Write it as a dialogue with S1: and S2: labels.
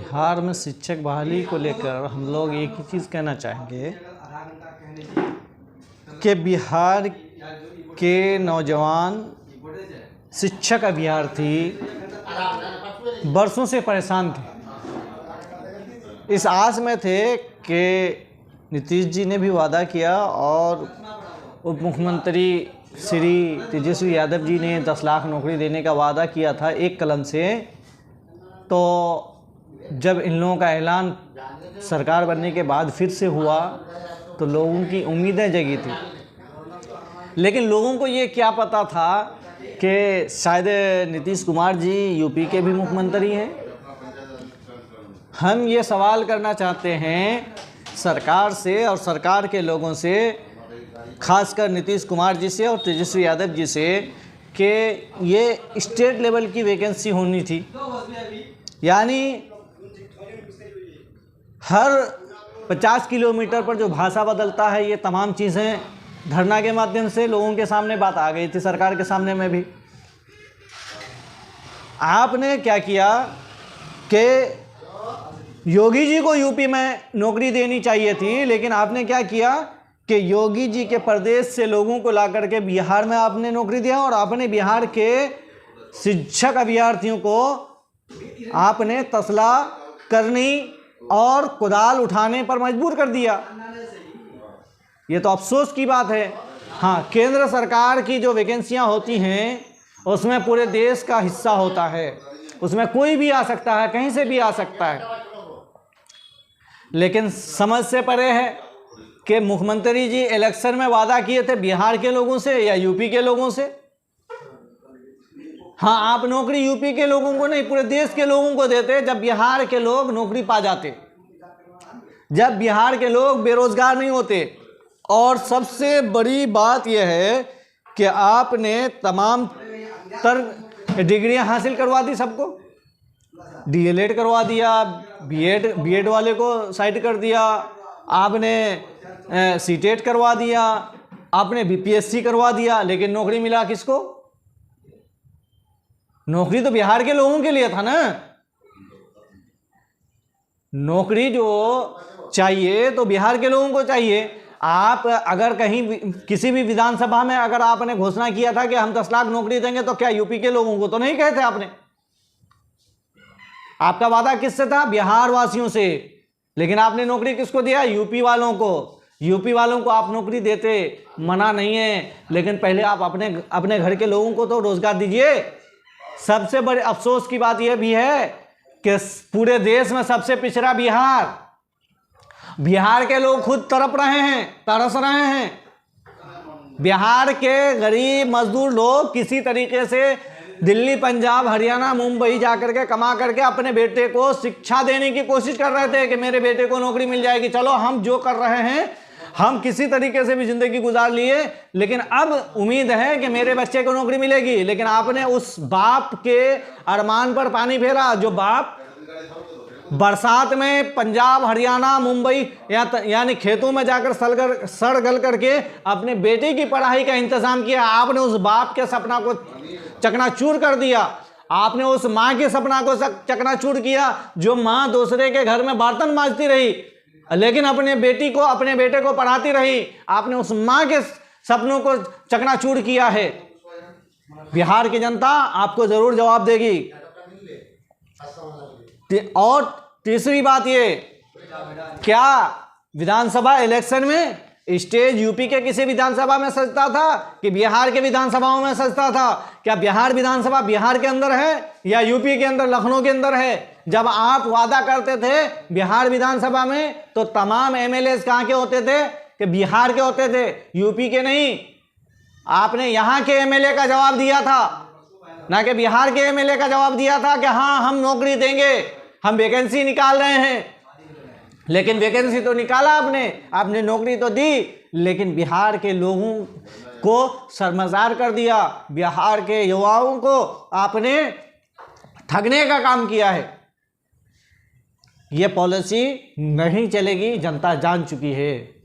S1: बिहार में शिक्षक बहाली को लेकर हम लोग एक ही चीज़ कहना चाहेंगे कि बिहार के नौजवान शिक्षक अभ्यर्थी बरसों से परेशान थे। इस आस में थे कि नीतीश जी ने भी वादा किया और उप मुख्यमंत्री श्री तेजस्वी यादव जी ने 10 लाख नौकरी देने का वादा किया था एक कलम से। तो जब इन लोगों का ऐलान सरकार बनने के बाद फिर से हुआ तो लोगों की उम्मीदें जगी थी, लेकिन लोगों को ये क्या पता था कि शायद नीतीश कुमार जी यूपी के भी मुख्यमंत्री हैं। हम ये सवाल करना चाहते हैं सरकार से और सरकार के लोगों से, खासकर नीतीश कुमार जी से और तेजस्वी यादव जी से, कि ये स्टेट लेवल की वैकेंसी होनी थी। यानी हर 50 किलोमीटर पर जो भाषा बदलता है, ये तमाम चीज़ें धरना के माध्यम से लोगों के सामने बात आ गई थी, सरकार के सामने में भी। आपने क्या किया कि योगी जी को यूपी में नौकरी देनी चाहिए थी, लेकिन आपने क्या किया कि योगी जी के प्रदेश से लोगों को ला करके बिहार में आपने नौकरी दिया और आपने बिहार के शिक्षक अभ्यर्थियों को आपने तसला करनी और कुदाल उठाने पर मजबूर कर दिया। ये तो अफसोस की बात है। हाँ, केंद्र सरकार की जो वैकेंसियां होती हैं उसमें पूरे देश का हिस्सा होता है, उसमें कोई भी आ सकता है, कहीं से भी आ सकता है। लेकिन समझ से परे है कि मुख्यमंत्री जी इलेक्शन में वादा किए थे बिहार के लोगों से या यूपी के लोगों से। हाँ, आप नौकरी यूपी के लोगों को नहीं, पूरे देश के लोगों को देते जब बिहार के लोग नौकरी पा जाते, जब बिहार के लोग बेरोजगार नहीं होते। और सबसे बड़ी बात यह है कि आपने तमाम तर डिग्रियां हासिल करवा दी सबको, डीएलएड करवा दिया, बीएड वाले को साइड कर दिया, आपने सीटेट करवा दिया, आपने बीपीएससी करवा दिया, लेकिन नौकरी मिला किसको? नौकरी तो बिहार के लोगों के लिए था ना। नौकरी जो चाहिए तो बिहार के लोगों को चाहिए। आप अगर कहीं किसी भी विधानसभा में अगर आपने घोषणा किया था कि हम 10 लाख नौकरी देंगे, तो क्या यूपी के लोगों को तो नहीं कहे थे आपने? आपका वादा किससे था? बिहार वासियों से। लेकिन आपने नौकरी किसको दिया? यूपी वालों को। यूपी वालों को आप नौकरी देते, मना नहीं है, लेकिन पहले आप अपने घर के लोगों को तो रोजगार दीजिए। सबसे बड़े अफसोस की बात यह भी है कि पूरे देश में सबसे पिछड़ा बिहार के लोग खुद तड़प रहे हैं, तरस रहे हैं। बिहार के गरीब मजदूर लोग किसी तरीके से दिल्ली, पंजाब, हरियाणा, मुंबई जाकर के कमा करके अपने बेटे को शिक्षा देने की कोशिश कर रहे थे कि मेरे बेटे को नौकरी मिल जाएगी। चलो, हम जो कर रहे हैं हम किसी तरीके से भी जिंदगी गुजार लिए, लेकिन अब उम्मीद है कि मेरे बच्चे को नौकरी मिलेगी। लेकिन आपने उस बाप के अरमान पर पानी फेरा, जो बाप बरसात में पंजाब, हरियाणा, मुंबई यानी खेतों में जाकर सड़ गल करके अपने बेटे की पढ़ाई का इंतजाम किया। आपने उस बाप के सपना को चकनाचूर कर दिया। आपने उस माँ के सपना को चकनाचूर किया, जो माँ दूसरे के घर में बर्तन मांजती रही लेकिन अपने बेटे को पढ़ाती रही। आपने उस माँ के सपनों को चकनाचूर किया है। बिहार की जनता आपको जरूर जवाब देगी। और तीसरी बात ये, क्या विधानसभा इलेक्शन में स्टेज यूपी के किसी विधानसभा में सजता था कि बिहार के विधानसभाओं में सजता था? क्या बिहार विधानसभा बिहार के अंदर है या यूपी के अंदर, लखनऊ के अंदर है? जब आप वादा करते थे बिहार विधानसभा में, तो तमाम एमएलए कहाँ के होते थे? कि बिहार के होते थे, यूपी के नहीं। आपने यहाँ के एमएलए का जवाब दिया था, ना कि बिहार के एमएलए का जवाब दिया था कि हाँ हम नौकरी देंगे, हम वैकेंसी निकाल रहे हैं। लेकिन वैकेंसी तो निकाला आपने नौकरी तो दी, लेकिन बिहार के लोगों को शर्मसार कर दिया। बिहार के युवाओं को आपने ठगने का काम किया है। ये पॉलिसी नहीं चलेगी, जनता जान चुकी है।